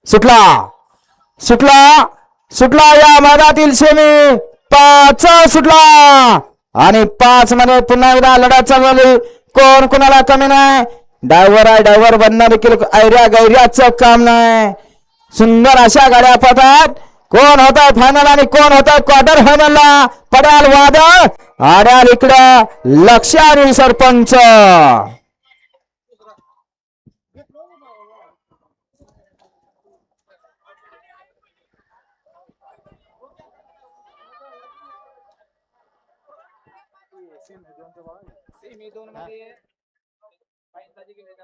सुटला सुटला सुटला या मैदानातील सेमी 5 सुटला आणि 5 मध्ये पुन्हा एकदा लढत चालू झाली. कोण कोणाला कमी नाही. डायव्हर आहे डायव्हर बनणं देखील ऐर्या गैर्याचं काम नाही. सुंदर अशा गाड्या पळतात. कोण होत आहे फायनल आणि कोण होत आहे क्वार्टर फायनलला. पड्याल वादळ आड्याल इकडं लक्ष आणि सरपंच.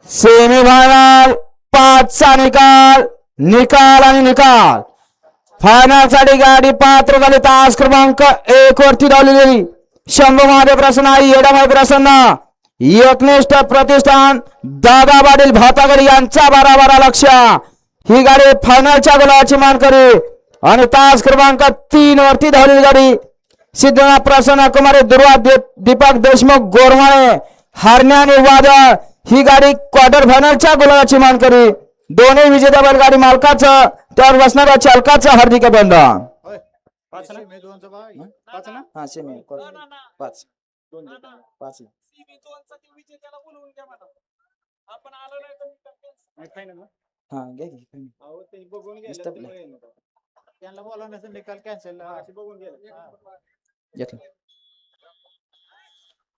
सेमी फायनल 5 चा निकाल निकाल आणि निकाल. फायनल साठी गाडी पात्र झाली. तास क्रमांक 1 वरती धावलेली शंभू महादेव प्रसन्न आई येडामाई प्रसन्न एकनिष्ठ प्रतिष्ठान दादा पाटील भातागडी यांचा 12 लक्ष. ही गाडी फायनलच्या गुलाबाची मानकरी आणि तास क्रमांक 3 वरती धावलेली गाडी सिद्धनाथ प्रसन्न कुमारी दुर्वा दीपक देशमुख गोरमाळे हरण्या आणि वादळ. ही गाडी क्वार्टर फायनलच्या गुलाबाची मानकरी. दोन्ही विजेत्या बैलगाडी मालकाचं त्यावर बसणाऱ्या चालकाचं हार्दिक अभिनंदन.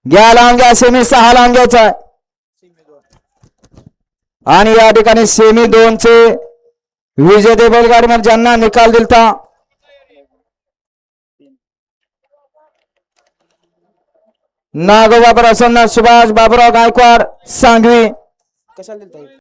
घ्या लावून घ्या सेमी 6 लावून घ्यायचा आणि या ठिकाणी सेमी 2 चे विजेते बैलगाडी मध्ये ज्यांना निकाल दिलता नागोबा प्रसन्न सुभाष बाबुराव गायकवाड सांगवी. कशाला दिलता